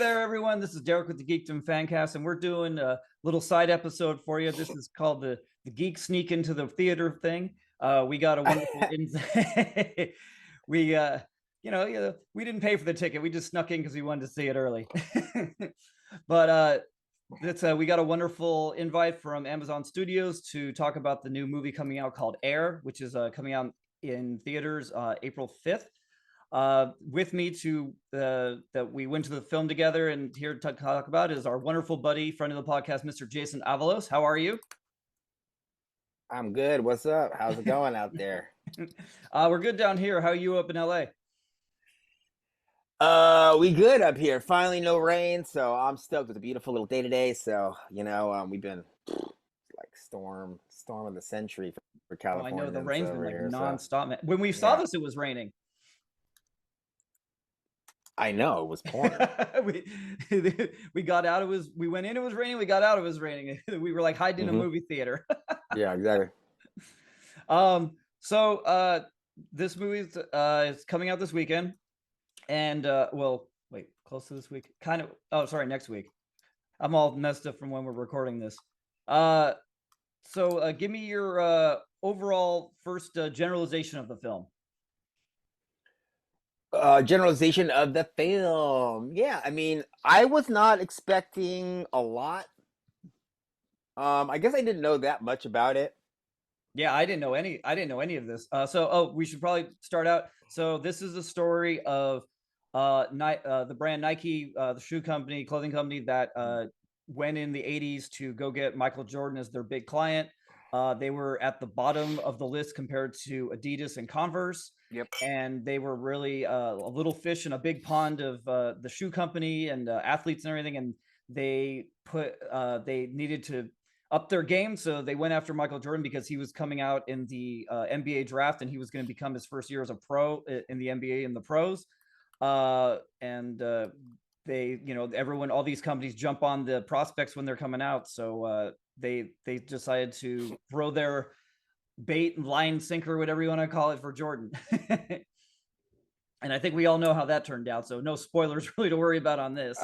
there, everyone. This is Derek with the Geekdom Fancast, and we're doing a little side episode for you. This is called the Geek Sneak into the Theater thing. We got a wonderful we we didn't pay for the ticket. We just snuck in because we wanted to see it early. But we got a wonderful invite from Amazon Studios to talk about the new movie coming out called Air, which is coming out in theaters April 5th. With me to that we went to the film together and here to talk about is our wonderful buddy, friend of the podcast, Mr. Jason Avalos. How are you? I'm good. What's up? How's it going out there? We're good down here. How are you up in LA? We good up here. Finally, no rain, so I'm stoked. It's a beautiful little day today. So we've been like storm of the century for California. I know the rain's been like here, nonstop. Man. When we saw this, it was raining. I know it was pouring. we got out. We went in. It was raining. We got out. It was raining. We were like hiding in a movie theater. Yeah, exactly. So this movie is coming out this weekend, and close to this week. Kind of. Oh, sorry, next week. I'm all messed up from when we're recording this. So give me your overall first generalization of the film. Generalization of the film. Yeah, I mean, I was not expecting a lot. I guess I didn't know that much about it. Yeah, I didn't know any of this. We should probably start out. So this is a story of the brand Nike, the shoe company, clothing company that went in the 80s to go get Michael Jordan as their big client. They were at the bottom of the list compared to Adidas and Converse. Yep. And they were really a little fish in a big pond of the shoe company and athletes and everything. And they needed to up their game. So they went after Michael Jordan because he was coming out in the NBA draft and he was going to become his first year as a pro in the NBA and the pros. Everyone, all these companies jump on the prospects when they're coming out. So they decided to throw their bait, line, sinker, whatever you want to call it, for Jordan. And I think we all know how that turned out. So no spoilers really to worry about on this.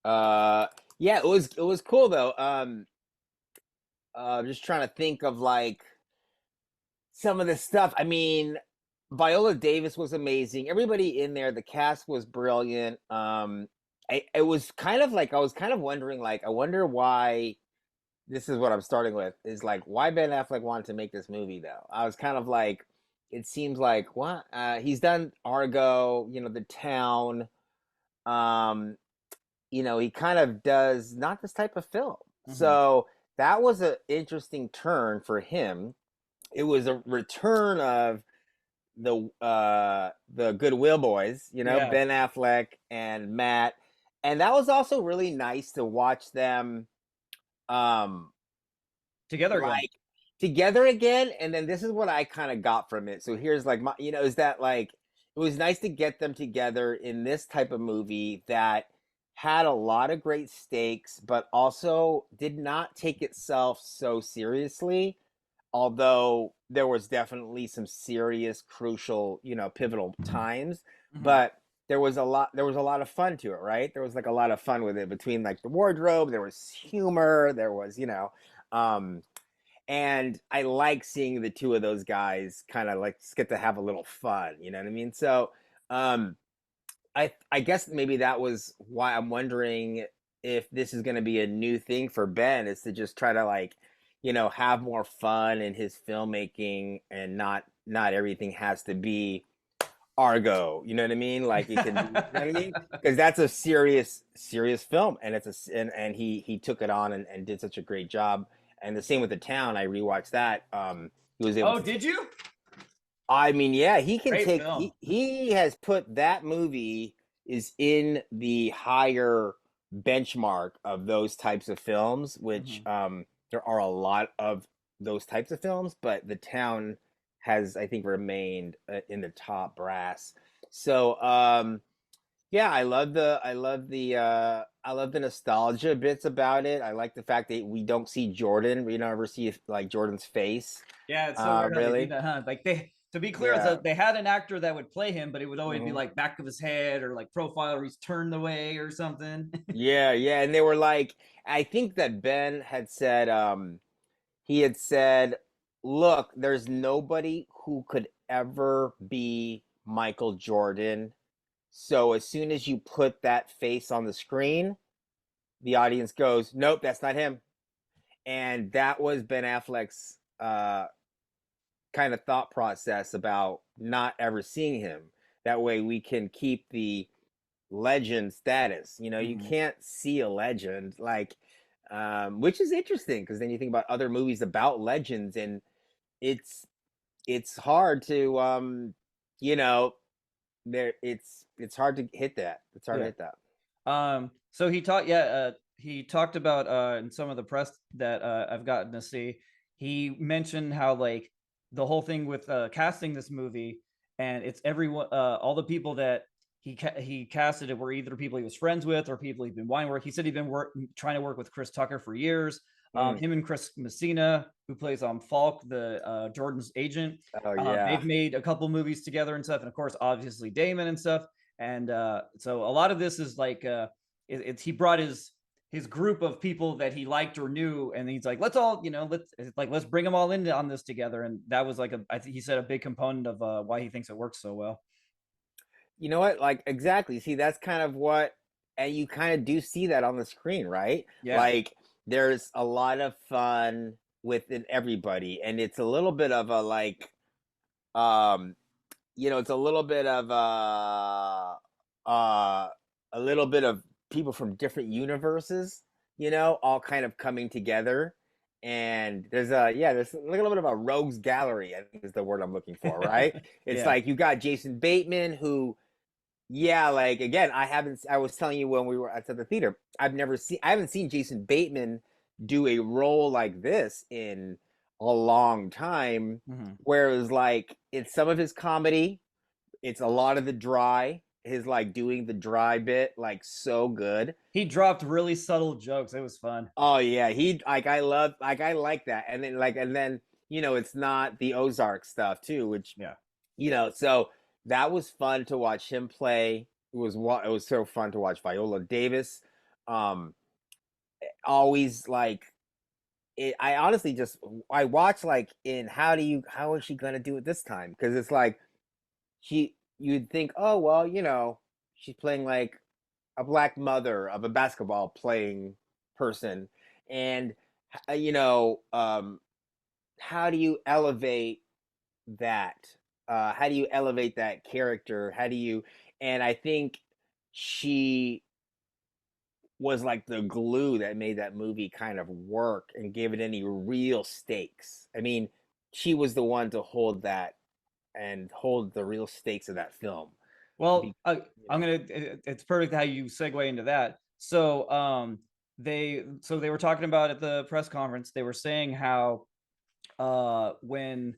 Yeah, it was cool though. Just trying to think of like some of the stuff. I mean, Viola Davis was amazing. Everybody in there, the cast was brilliant. It was kind of like I was kind of wondering, like, I wonder why. This is what I'm starting with, is like why Ben Affleck wanted to make this movie though. I was kind of like, it seems like what he's done Argo, The Town. He kind of does not this type of film. Mm-hmm. So that was an interesting turn for him. It was a return of the Goodwill Boys, Ben Affleck and Matt. And that was also really nice to watch them together again. And then this is what I kind of got from it. So here's like my, is that like, it was nice to get them together in this type of movie that had a lot of great stakes, but also did not take itself so seriously. Although there was definitely some serious, crucial, pivotal times, mm-hmm. But there was a lot of fun to it, right? There was like a lot of fun with it between like the wardrobe, there was humor, there was, and I like seeing the two of those guys kind of like get to have a little fun, you know what I mean? So, I guess maybe that was why I'm wondering if this is going to be a new thing for Ben, is to just try to like, have more fun in his filmmaking and not everything has to be Argo, you know what I mean? Like it can, you know what I mean? Because that's a serious film, and and he took it on and did such a great job. And the same with The Town. I rewatched that. He was able. Oh, did you? I mean, yeah, he can Great take. Film. He has put that movie is in the higher benchmark of those types of films, which mm-hmm. There are a lot of those types of films, but The Town has, I think, remained in the top brass. So, yeah, I love the nostalgia bits about it. I like the fact that we don't see Jordan. We never see like Jordan's face. Yeah, it's so weird really. They do that, huh? Like to be clear, Yeah. they had an actor that would play him, but it would always be Hmm. like back of his head or like profile, or he's turned away or something. Yeah, yeah. And they were like, I think that Ben had said, he had said, look, there's nobody who could ever be Michael Jordan. So as soon as you put that face on the screen, the audience goes, nope, that's not him. And that was Ben Affleck's kind of thought process about not ever seeing him. That way we can keep the legend status. You know, you Mhm. can't see a legend like, which is interesting because then you think about other movies about legends, and it's it's hard to you know, there it's hard to hit that. It's hard to Yeah. hit that. So he talked about in some of the press that I've gotten to see. He mentioned how like the whole thing with casting this movie, and it's everyone, all the people that he casted it were either people he was friends with or people he'd been wanting to work. He said he'd been trying to work with Chris Tucker for years. Mm. Him and Chris Messina, who plays Falk, the Jordan's agent, Oh yeah. they've made a couple movies together and stuff, and of course, obviously Damon and stuff. And so a lot of this is like he brought his group of people that he liked or knew, and he's like, let's all, let's bring them all in on this together. And that was like I think he said a big component of why he thinks it works so well. You know what? Like exactly. See, that's kind of what, and you kind of do see that on the screen, right? Yeah. Like there's a lot of fun within everybody, and it's a little bit of a like, um, it's a little bit of a little bit of people from different universes, all kind of coming together. And there's there's a little bit of a rogues gallery, I think is the word I'm looking for, right? It's Yeah. like you got Jason Bateman, who, yeah, like again, I was telling you when we were at the theater, I haven't seen Jason Bateman do a role like this in a long time, Mhm. where it was like it's some of his comedy, it's a lot of the dry, his like doing the dry bit like so good. He dropped really subtle jokes. It was fun. Oh yeah, he like I like that. And then it's not the Ozark stuff too, which Yeah. so that was fun to watch him play. It was so fun to watch Viola Davis. Um, always like it. I honestly just I watch like in how is she gonna do it this time? Because it's like you'd think, oh well, she's playing like a black mother of a basketball playing person, and uh, you know um how do you elevate that? How do you elevate that character? How do you? And I think she was like the glue that made that movie kind of work and gave it any real stakes. I mean, she was the one to hold that and hold the real stakes of that film. Well, Be, you I'm know. gonna. It's perfect how you segue into that. So, they were talking about at the press conference. They were saying how when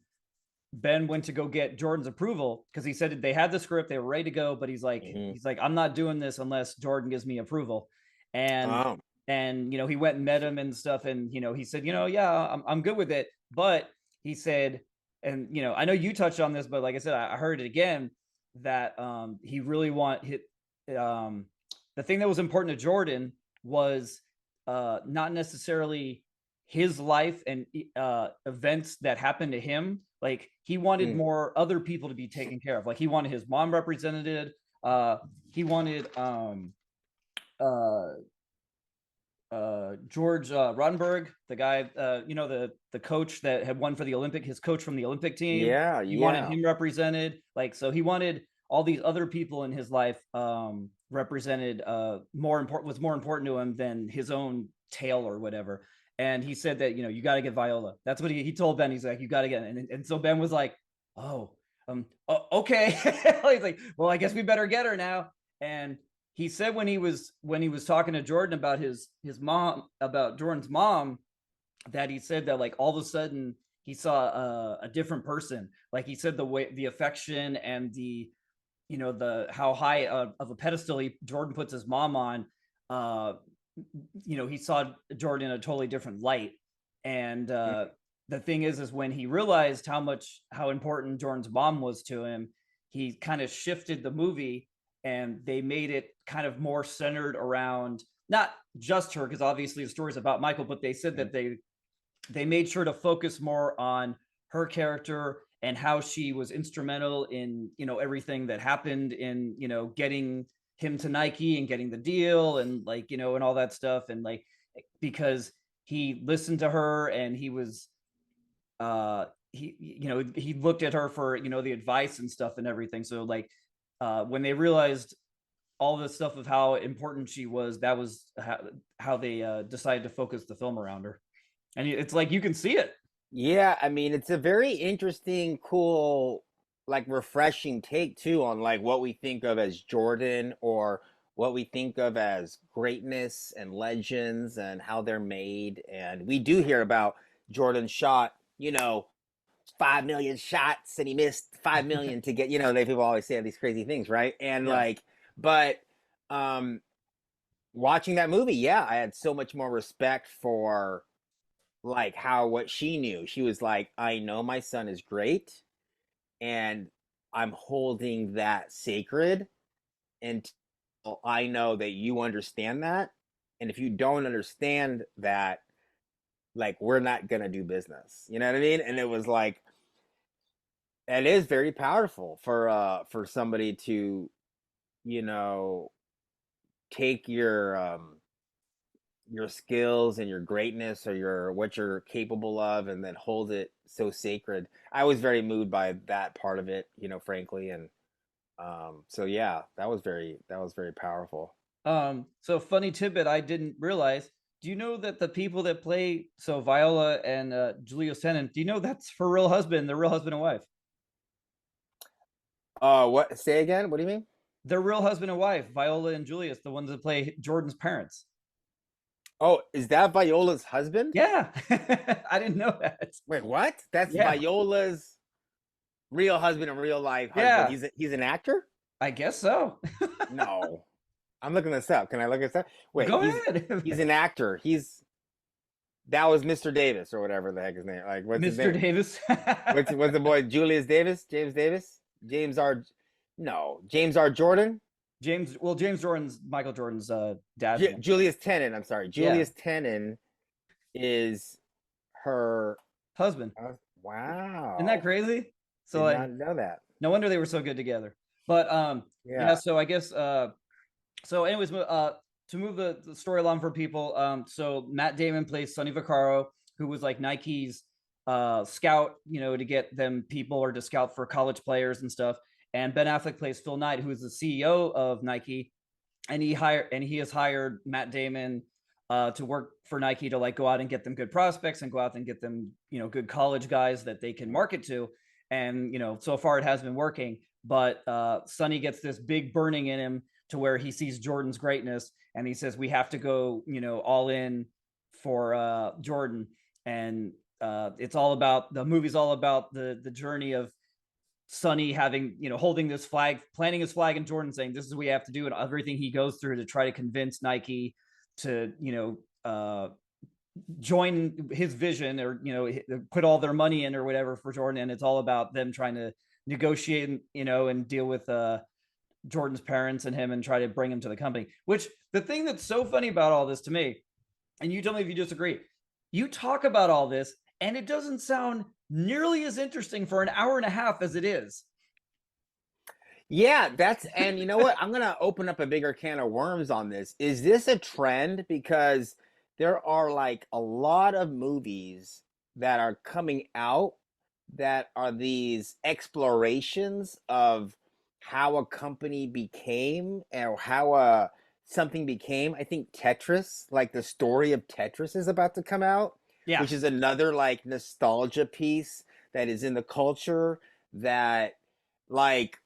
Ben went to go get Jordan's approval, because he said they had the script, they were ready to go, but Mhm. he's like, I'm not doing this unless Jordan gives me approval. And Oh. he went and met him and stuff, and he said, yeah, I'm good with it. But he said, and I know you touched on this, but like I said, I heard it again, that he really um the thing that was important to Jordan was not necessarily his life and events that happened to him. Like he wanted Mm. more other people to be taken care of. Like he wanted his mom represented. He wanted uh, George Rodenberg, the guy, the coach that had won for the Olympic, his coach from the Olympic team. Yeah, He wanted yeah. him represented. Like so, he wanted all these other people in his life represented. Was more important to him than his own tail or whatever. And he said that you got to get Viola. That's what he told Ben. He's like, you got to get, and so Ben was like, oh, okay. He's like, well, I guess we better get her now. And he said when he was talking to Jordan about his mom, about Jordan's mom, that he said that like all of a sudden he saw a different person. Like he said the affection and the how high of a pedestal Jordan puts his mom on. Uh, he saw Jordan in a totally different light, and Mm. the thing is when he realized how important Jordan's mom was to him, he kind of shifted the movie, and they made it kind of more centered around not just her, because obviously the story's about Michael, but they said that they made sure to focus more on her character and how she was instrumental in, everything that happened in, getting him to Nike and getting the deal, and like, and all that stuff. And like, because he listened to her, and he was he looked at her for, the advice and stuff and everything. So like, when they realized all this stuff of how important she was, that was how they decided to focus the film around her. And it's like you can see it. Yeah, I mean, it's a very interesting, cool, like refreshing take too on like what we think of as Jordan, or what we think of as greatness and legends and how they're made. And we do hear about Jordan shot, 5 million shots and he missed 5 million to get, they people always say these crazy things, right? And Yeah. like, but um watching that movie, yeah, I had so much more respect for like how what she knew. She was like, I know my son is great, and I'm holding that sacred until I know that you understand that. And if you don't understand that, like, we're not gonna do business. You know what I mean? And it was like, it is very powerful for somebody to, you know, take your skills and your greatness, or your what you're capable of, and then hold it so sacred. I was very moved by that part of it, frankly. And so yeah, that was very powerful. So funny tidbit I didn't realize. Do you know that the people that play, so Viola and Julius Tennant, do you know that's her real husband, their real husband and wife? What, say again, what do you mean? Their real husband and wife, Viola and Julius, the ones that play Jordan's parents. Oh, is that Viola's husband? Yeah. I didn't know that. Wait, what? That's Yeah. Viola's real husband in real life husband. Yeah. He's an actor? I guess so. No. I'm looking this up. Can I look this up? Wait, Go he's ahead. an actor. That was Mr. Davis, or whatever the heck his name. Like, what's his Mr. name? Davis. What's the boy? Julius Davis? James Davis? James R. No, James R. Jordan? James Jordan's Michael Jordan's dad. Julius Tennant. I'm sorry. Yeah. Julius Tennant is her. Husband. Isn't that Wow. crazy? So Did like, not know that. no wonder they were so good together. But yeah, Yeah. so I guess so anyways, to move the story along for people, so Matt Damon plays Sonny Vaccaro, who was like Nike's scout, to get them people, or to scout for college players and stuff. And Ben Affleck plays Phil Knight, who is the CEO of Nike, and he has hired Matt Damon to work for Nike to like go out and get them good prospects, and go out and get them, good college guys that they can market to. And so far it has been working, but Sonny gets this big burning in him, to where he sees Jordan's greatness, and he says we have to go, all in for Jordan. And it's all about, the movie's all about the journey of Sonny having, holding this flag, planting his flag, and Jordan saying this is what we have to do, and everything he goes through to try to convince Nike to, join his vision, or put all their money in or whatever for Jordan. And it's all about them trying to negotiate, and deal with Jordan's parents and him, and try to bring him to the company. Which, the thing that's so funny about all this to me, and you tell me if you disagree, you talk about all this and it doesn't sound nearly as interesting for an hour and a half as it is. Yeah, and you know what? I'm gonna open up a bigger can of worms on this. Is this a trend? Because there are like a lot of movies that are coming out that are these explorations of how a company became, or how something became. I think Tetris, like the story of Tetris, is about to come out, Yeah. which is another like nostalgia piece that is in the culture that, like,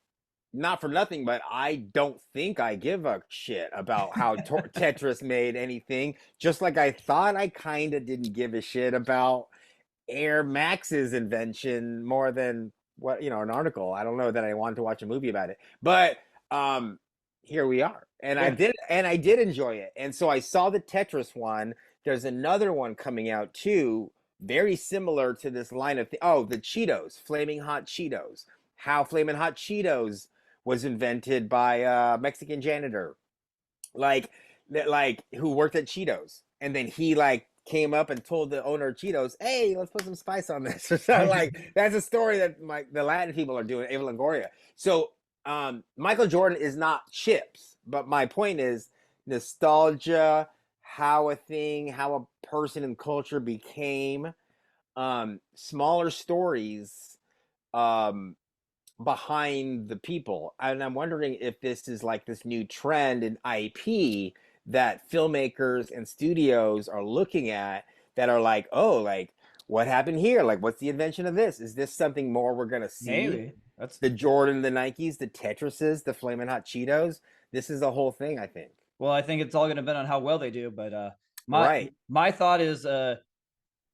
not for nothing, but I don't think I give a shit about how Tetris made anything. Just like I thought I kind of didn't give a shit about Air Max's invention more than what, an article. I don't know that I wanted to watch a movie about it, but here we are, and Yeah. I did enjoy it. And so I saw the Tetris one. There's another one coming out too, very similar to this line of the Cheetos, flaming hot Cheetos. How flaming hot Cheetos was invented by a Mexican janitor, like who worked at Cheetos, and then he like came up and told the owner of Cheetos, "Hey, let's put some spice on this." So like that's a story that the Latin people are doing, Eva Longoria. So Michael Jordan is not chips, but my point is nostalgia, how a person and culture became, smaller stories behind the people. And I'm wondering if this is like this new trend in IP that filmmakers and studios are looking at, that are like, oh, like what happened here? Like, what's the invention of this? Is this something more we're going to see? Maybe. That's the Jordan, the Nikes, the Tetrises, the Flamin' Hot Cheetos. This is the whole thing, I think. Well, I think it's all going to depend on how well they do. But Right. my thought is,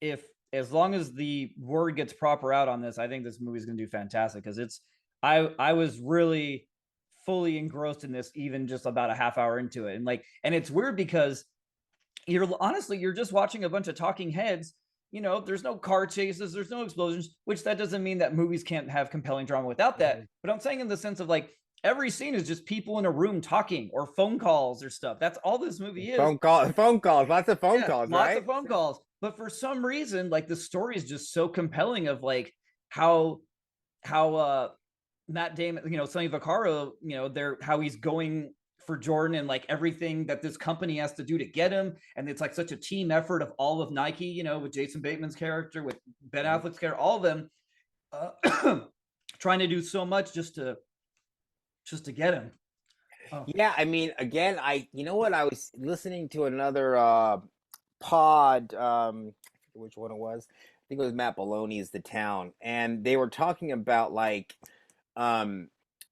if as long as the word gets proper out on this, I think this movie's going to do fantastic, because I was really fully engrossed in this even just about a half hour into it, and it's weird because you're just watching a bunch of talking heads. There's no car chases, there's no explosions, which that doesn't mean that movies can't have compelling drama without that. But I'm saying in the sense of like every scene is just people in a room talking or phone calls or stuff. That's all this movie is. Phone calls, lots of phone calls, lots right? of phone calls. But for some reason, like the story is just so compelling of like how Matt Damon, Sonny Vaccaro, how he's going for Jordan and like everything that this company has to do to get him. And it's like such a team effort of all of Nike, with Jason Bateman's character, with Ben Affleck's character, all of them trying to do so much just to get him. Yeah, I mean, again, I was listening to another pod, I forget which one it was. I think it was Matt Maloney's The Town, and they were talking about like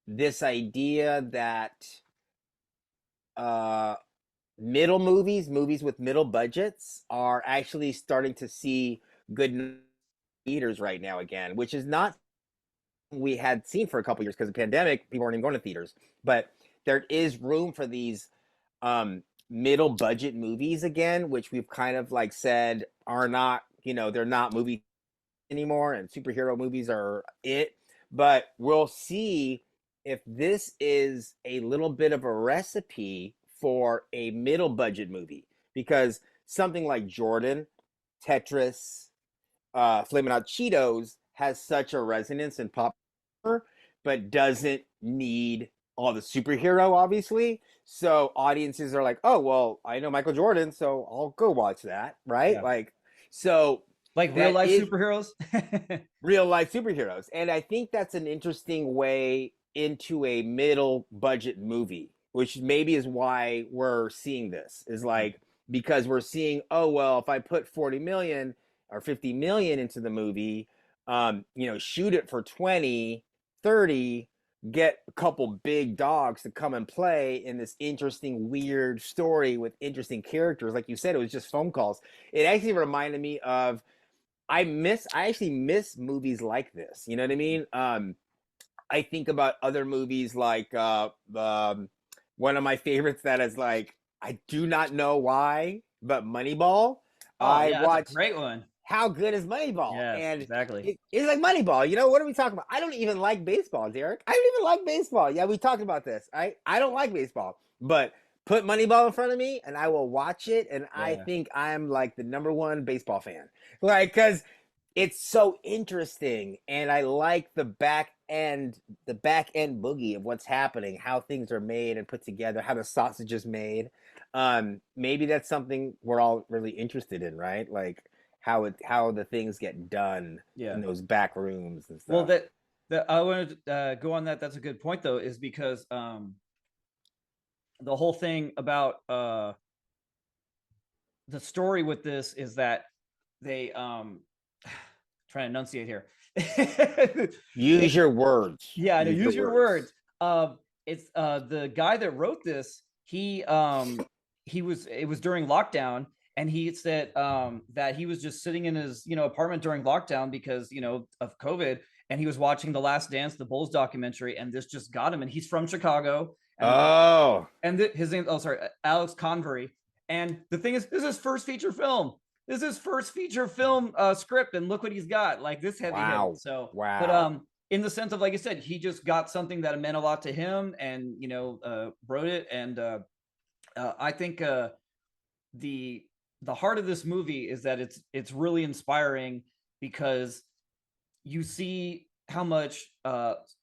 this idea that middle movies with middle budgets are actually starting to see good theaters right now again, which is not we had seen for a couple years because of the pandemic. People weren't even going to theaters, but there is room for these middle budget movies again, which we've kind of like said are not, they're not movie anymore, and superhero movies are it. But we'll see if this is a little bit of a recipe for a middle budget movie, because something like Jordan, Tetris, Flamin' Hot Cheetos has such a resonance in pop culture, but doesn't need all the superhero, obviously. So audiences are like, oh, well, I know Michael Jordan, so I'll go watch that, right? Yeah. So like real life superheroes. Real life superheroes. And I think that's an interesting way into a middle budget movie, which maybe is why we're seeing this, is like, because we're seeing, oh, well, if I put 40 million or 50 million into the movie, shoot it for 20, 30, get a couple big dogs to come and play in this interesting, weird story with interesting characters. Like you said, it was just phone calls. It actually reminded me of, I actually miss movies like this. You know what I mean? I think about other movies like one of my favorites that is like, I do not know why, but Moneyball. That's a great one. How good is Moneyball? Yeah, and exactly. It's like Moneyball. What are we talking about? I don't even like baseball, Derek. I don't even like baseball. Yeah, we talked about this. I don't like baseball, but put Moneyball in front of me and I will watch it. And yeah. I think I'm like the #1 baseball fan, because it's so interesting, and I like the back end boogie of what's happening, how things are made and put together, how the sausage is made. Maybe that's something we're all really interested in, right? Like how the things get done in those back rooms and stuff. Well, that I want to go on that. That's a good point, though, is because the whole thing about the story with this is that they trying to enunciate here. Use your words. Yeah, I know. Use your words. It's the guy that wrote this. It was during lockdown, and he said that he was just sitting in his apartment during lockdown because of COVID, and he was watching The Last Dance, the Bulls documentary, and this just got him. And he's from Chicago. And his name, Alex Convery. And the thing is, this is his first feature film. this is his first feature film script, and look what he's got, like this heavy hitting. Wow. So, but Wow. in the sense of, like I said, he just got something that meant a lot to him, and wrote it. And I think the the heart of this movie is that it's really inspiring, because you see how much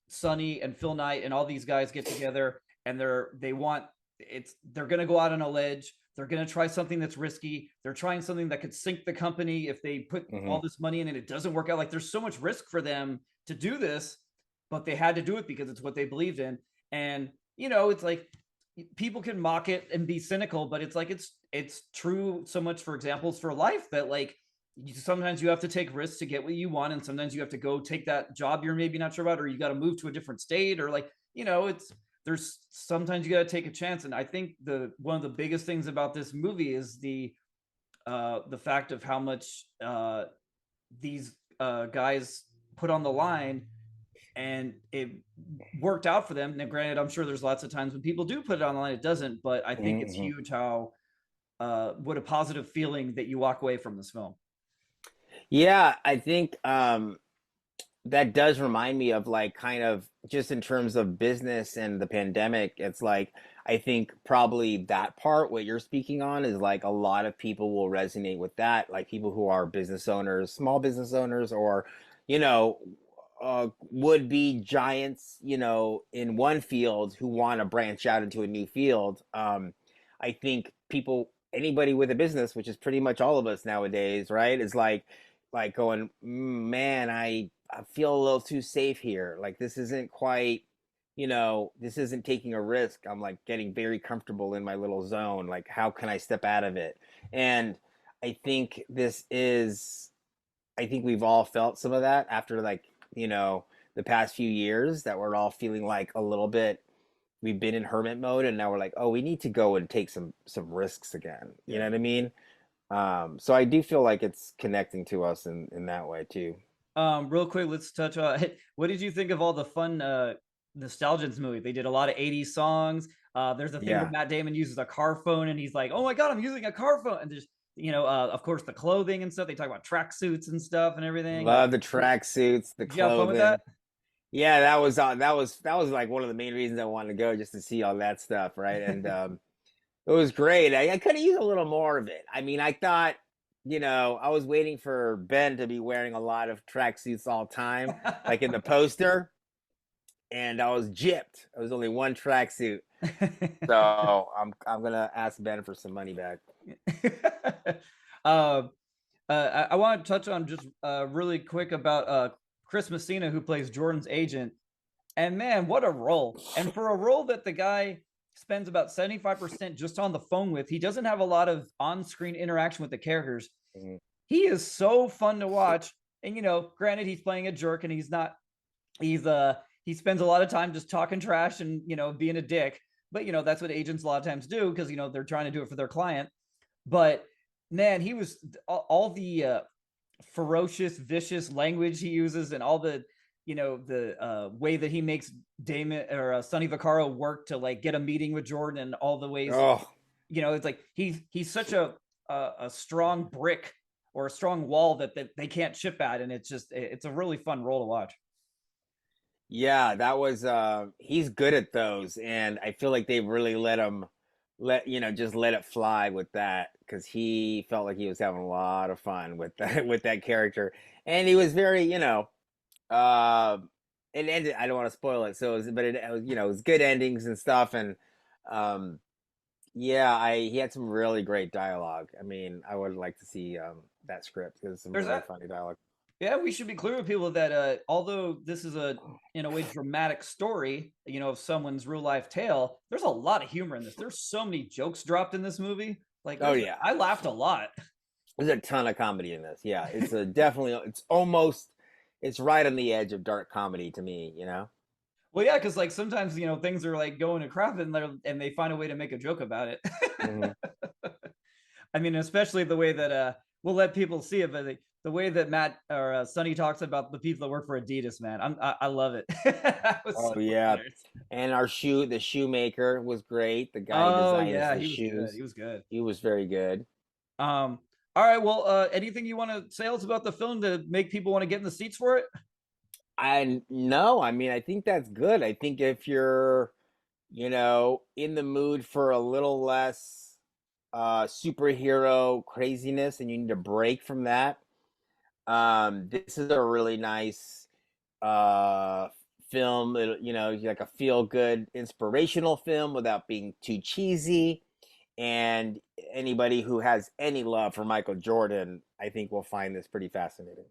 Sonny and Phil Knight and all these guys get together, and they're gonna go out on a ledge. They're gonna try something that's risky. They're trying something that could sink the company if they put all Hmm. this money in and it doesn't work out. Like, there's so much risk for them to do this, but they had to do it because it's what they believed in. And it's like, people can mock it and be cynical, but it's like it's true so much for examples for life, that like sometimes you have to take risks to get what you want, and sometimes you have to go take that job you're maybe not sure about, or you got to move to a different state, or like it's there's sometimes you got to take a chance. And I think the one of the biggest things about this movie is the fact of how much these guys put on the line, and it worked out for them. Now, granted, I'm sure there's lots of times when people do put it on the line, it doesn't, but I think it's Hmm. huge how what a positive feeling that you walk away from this film. Yeah, I think that does remind me of, like, kind of just in terms of business and the pandemic. It's like, I think probably that part, what you're speaking on, is like a lot of people will resonate with that, like people who are business owners, small business owners, or, you know, would be giants, in one field who want to branch out into a new field. I think people, anybody with a business, which is pretty much all of us nowadays, right, is like going, Man, I feel a little too safe here. Like, this isn't quite, this isn't taking a risk. I'm like getting very comfortable in my little zone. Like, how can I step out of it? And I think I think we've all felt some of that after, like, the past few years, that we're all feeling like a little bit, we've been in hermit mode, and now we're like, oh, we need to go and take some risks again. You Yeah. know what I mean? So I do feel like it's connecting to us in that way too. Real quick, let's touch on what did you think of all the fun nostalgia in this movie? They did a lot of 80s songs. There's a thing where Yeah. Matt Damon uses a car phone, and he's like, "Oh my god, I'm using a car phone!" And there's of course, the clothing and stuff. They talk about tracksuits and stuff and everything. Love the tracksuits, the Did you have fun with clothing. that? Yeah, that was like one of the main reasons I wanted to go, just to see all that stuff, right? And it was great. I could have used a little more of it. I mean, I thought, I was waiting for Ben to be wearing a lot of tracksuits all the time, like in the poster, and I was gypped. It was only one tracksuit. So I'm gonna ask Ben for some money back. uh, I want to touch on just really quick about Chris Messina, who plays Jordan's agent. And man, what a role. And for a role that the guy spends about 75% just on the phone with, he doesn't have a lot of on screen interaction with the characters. Mhm. He is so fun to watch. And, granted, he's playing a jerk, and he spends a lot of time just talking trash and, being a dick. But, that's what agents a lot of times do, because, they're trying to do it for their client. But man, he was all the ferocious, vicious language he uses, and all the way that he makes Damon or Sonny Vaccaro work to like get a meeting with Jordan, and all the ways Oh, it's like he's such a strong brick, or a strong wall that they can't chip at, and it's a really fun role to watch. yeah, that was he's good at those, and I feel like they really just let it fly with that, because he felt like he was having a lot of fun with that with that character, and he was very, uh, it ended. I don't want to spoil it, so it was, it was good endings and stuff, and um, yeah, I he had some really great dialogue. I mean, I would like to see that script, because it's some There's really that. funny dialogue. Yeah, we should be clear with people that although this is in a way dramatic story, of someone's real life tale, there's a lot of humor in this. There's so many jokes dropped in this movie. Like, Oh yeah, I laughed a lot. there's a ton of comedy in this. Yeah, it's a definitely, it's right on the edge of dark comedy to me. Well, yeah, because like sometimes things are like going to crap, and they find a way to make a joke about it. Hmm. I mean, especially the way that we'll let people see it, but the way that Matt or Sonny talks about the people that work for Adidas, man, I love it. That was Oh so yeah, hilarious. and the shoemaker was great. The guy who Oh designed yeah, the he was good. He shoes, was good. he was very good. Um, All right. Well, anything you want to say else about the film to make people want to get in the seats for it? I no, I mean, I think that's good. I think if you're, in the mood for a little less superhero craziness and you need a break from that, this is a really nice uh film. Like a feel good inspirational film without being too cheesy. And anybody who has any love for Michael Jordan, I think will find this pretty fascinating.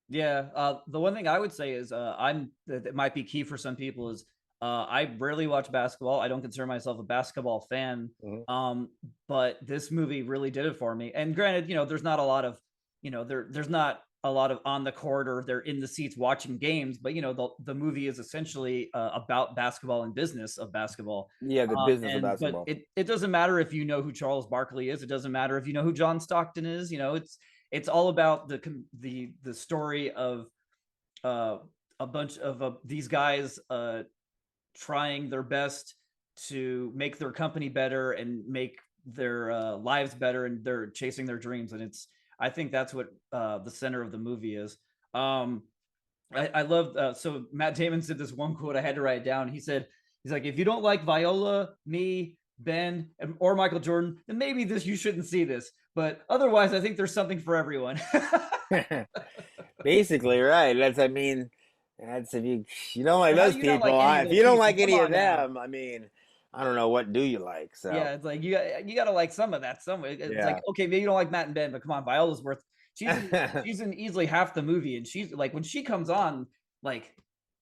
Yeah. The one thing I would say is that might be key for some people is I rarely watch basketball. I don't consider myself a basketball fan. Mhm. Um, but this movie really did it for me. And granted, there's not a lot of, there's not a lot of on the court or they're in the seats watching games, but the movie is essentially about basketball and business of basketball. Yeah, the business of And but basketball. it doesn't matter if you know who Charles Barkley is. It doesn't matter if you know who John Stockton is. It's all about the story of uh, a bunch of these guys trying their best to make their company better and make their lives better, and they're chasing their dreams. And I think that's what the center of the movie is. I love so Matt Damon said this one quote I had to write down. He's like, if you don't like Viola, me, Ben, or Michael Jordan, then maybe you shouldn't see this. But otherwise, I think there's something for everyone. Basically, right. That's if you don't like How do those you not like people. any of If those you don't people? like Come any of on now. them, I mean, I don't know what do you like. So Yeah, it's like you got to like some of that. Some it's like yeah, okay, maybe you don't like Matt and Ben, but come on, Viola's worth. She's in easily half the movie, and she's like when she comes on, like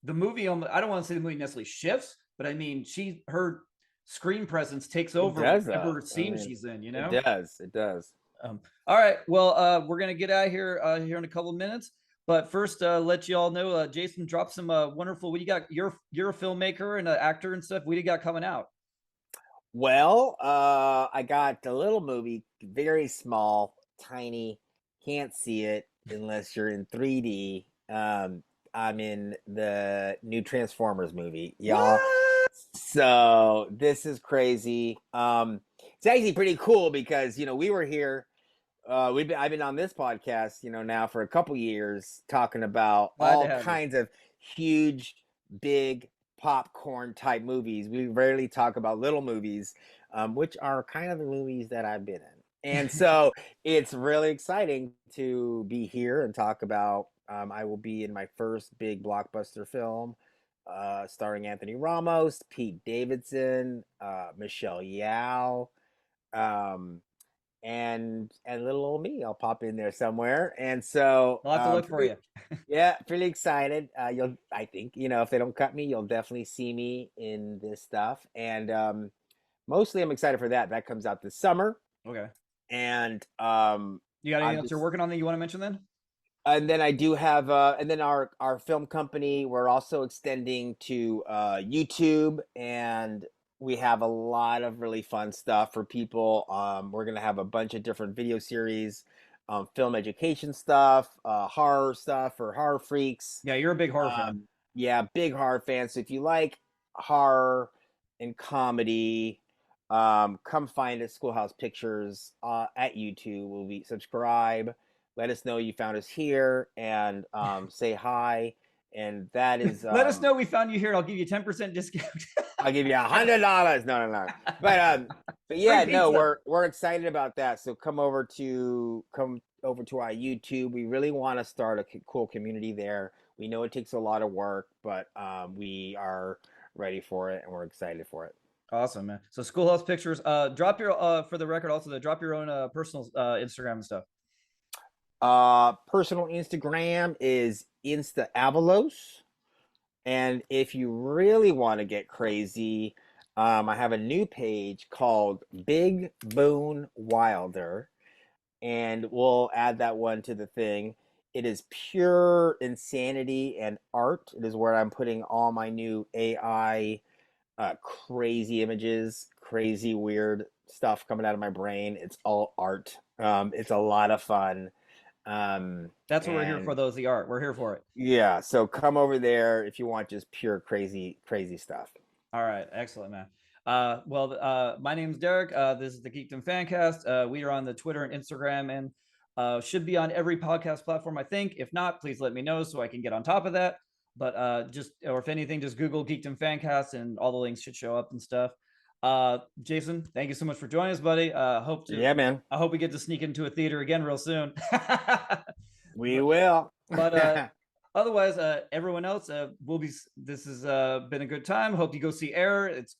the movie. I don't want to say the movie necessarily shifts, but I mean her screen presence takes it over does. whatever I scene mean, she's in. it does. It does. All right, well, we're gonna get out of here here in a couple of minutes. But first, let you all know, Jason, drop some wonderful. What you got? You're a filmmaker and an actor and stuff. What do you got coming out? Well, I got a little movie, very small, tiny. Can't see it unless you're in 3D. I'm in the new Transformers movie, y'all. What? So this is crazy. It's actually pretty cool because we were here. I've been on this podcast, now for a couple years, talking about Glad to all have you. kinds of huge, big popcorn type movies. We rarely talk about little movies, which are kind of the movies that I've been in. And so it's really exciting to be here and talk about. I will be in my first big blockbuster film, starring Anthony Ramos, Pete Davidson, Michelle Yao. Um, and little old me, I'll pop in there somewhere. And so I'll have to look for you. yeah, pretty excited. I think, if they don't cut me, you'll definitely see me in this stuff. And mostly I'm excited for that. That comes out this summer. Okay. And You got anything I'm else you're just working on that you want to mention then? and then I do have and then our film company, we're also extending to YouTube, and we have a lot of really fun stuff for people. We're gonna have a bunch of different video series, film education stuff, horror stuff for horror freaks. Yeah, you're a big horror fan. Yeah, big horror fan. So if you like horror and comedy, come find us, Schoolhouse Pictures, at YouTube. We'll be subscribe. Let us know you found us here, and say hi. And that is Let us know we found you here, and I'll give you 10% discount. I'll give you $100. No. But yeah, Free no, pizza. we're excited about that. So come over to our YouTube. We really want to start a cool community there. We know it takes a lot of work, but we are ready for it and we're excited for it. Awesome, man. So Schoolhouse Pictures. Drop your for the record also. Drop your own personal Instagram and stuff. Personal Instagram is Insta Avalos. And if you really want to get crazy, I have a new page called Big Boone Wilder, and we'll add that one to the thing. It is pure insanity and art. It is where I'm putting all my new AI, crazy images, crazy weird stuff coming out of my brain. It's all art. It's a lot of fun. That's what we're here And for. Those the art. We're here for it. yeah, so come over there if you want just pure crazy, crazy stuff. All right, excellent, man. Well, my name's Derek. This is the Geekdom Fancast. We are on the Twitter and Instagram, and Should be on every podcast platform, I think. If not, please let me know so I can get on top of that. But or if anything, just Google Geekdom Fancast and all the links should show up and stuff. Jason, thank you so much for joining us, buddy. Yeah, man. I hope we get to sneak into a theater again real soon. We will. But otherwise, everyone else, will be. This has been a good time. Hope you go see Air. It's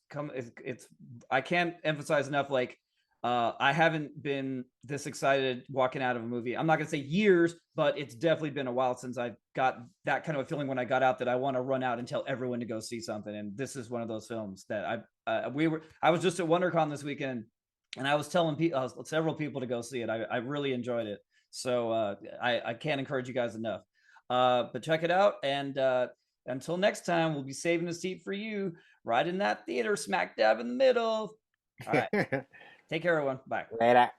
I can't emphasize enough. Like, I haven't been this excited walking out of a movie. I'm not gonna say years, but it's definitely been a while since I got that kind of a feeling when I got out that I want to run out and tell everyone to go see something. And this is one of those films that I was just at WonderCon this weekend, and I was telling several people to go see it. I really enjoyed it. So I can't encourage you guys enough. But check it out. And until next time, we'll be saving a seat for you right in that theater, smack dab in the middle. All right. Take care, everyone. Bye. Later.